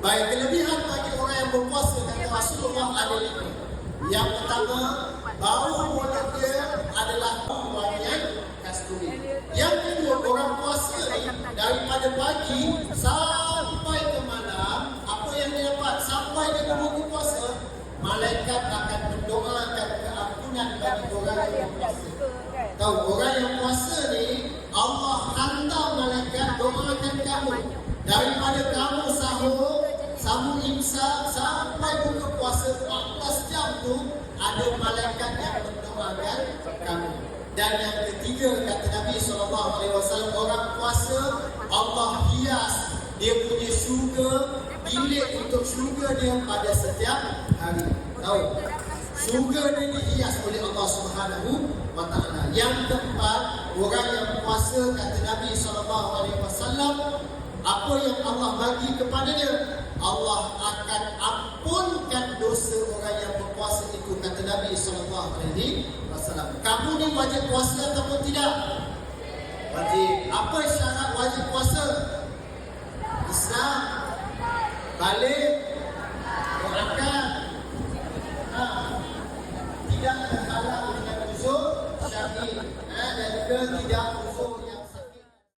Baik, kelebihan bagi orang yang berpuasa kata Rasulullah ada 5. Yang pertama, bau mulut dia adalah wangian kasturi. Yang kedua, orang puasa ni daripada pagi sampai ke malam, apa yang dia dapat sampai dia berbuka puasa, malaikat akan mendoakan keampunan bagi orang yang berpuasa. Tahu, orang yang puasa ni Allah hantar malaikat doakan kamu daripada kamu sahur, sambung imsak sampai buka puasa 14 jam tu ada malaikat yang mendoakan kamu. Dan yang ketiga kata Nabi SAW, orang puasa Allah hias dia punya syurga, bilik untuk syurga dia pada setiap hari. Tahu? Syurga dia dihias oleh Allah Subhanahu wa taala. Yang keempat, orang yang puasa kata Nabi SAW, apa yang Allah bagi kepadanya, Allah akan ampunkan dosa orang yang berpuasa itu kata Nabi SAW. Kamu ni wajib puasa ataupun tidak? Wajib. Apa syarat wajib puasa? Islam, balik, berangkat, tidak terhalang dengan uzur syar'i, dan juga tidak uzur